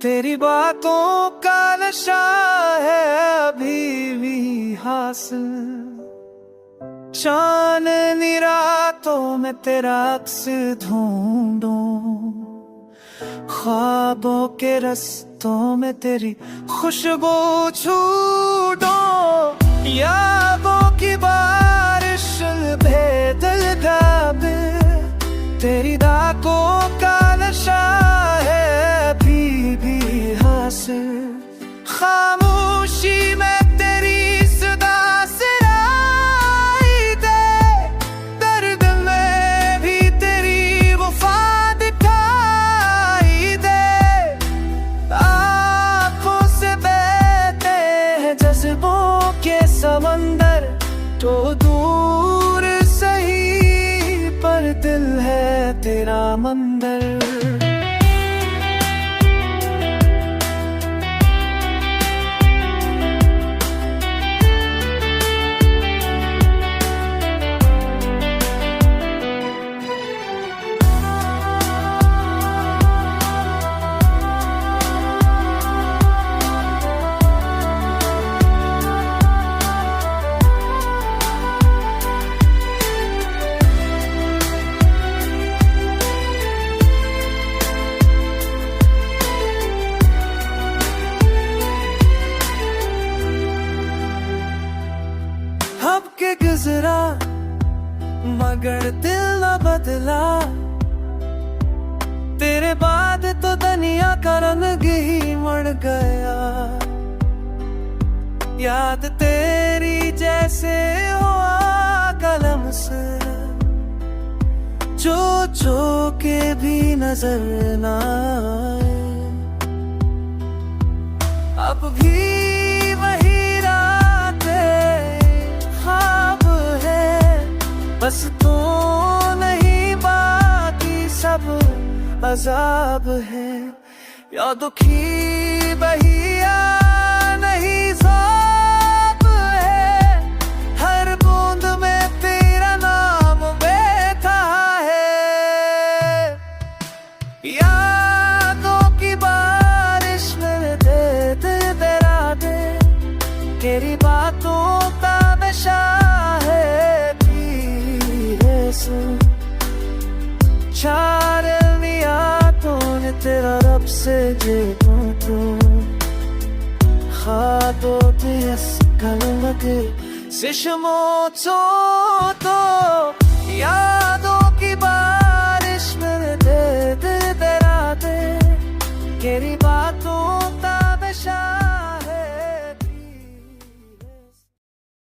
तेरी बातों का नशा है अभी भी हासिल। चांदनी रातों में तेरा अक्स ढूंढूं, ख्वाबों के रस्तों में तेरी खुशबू छूटूं। यादों की बारिश बेदल गाबे, तेरी दागों का नशा है अभी भी हासिल। खामोशी में तेरी सदा सुनाई दे, दर्द में भी तेरी वफा दिखाई दे। आँखों से बहते हैं जज्बों के समंदर, तो दूर सही पर दिल है तेरा मंदिर। अब के गुजरा मगर दिल न बदला, तेरे बाद तो दुनिया का रंग ही मर गया। याद तेरी जैसे हुआ कलम से, जो के भी नजर ना आए। अब भी वही बस तो नहीं बाकी सब अजाब है। या दुखी बहिया नहीं ज़ाब है, हर बूंद में तेरा नाम बैठा है। यादों की बारिश में दे दे दरा दे, तेरी बातों का नशा है चारनिया तूने तेरा रब से जे तो खादो दिस कलमके सिशमो तो यादो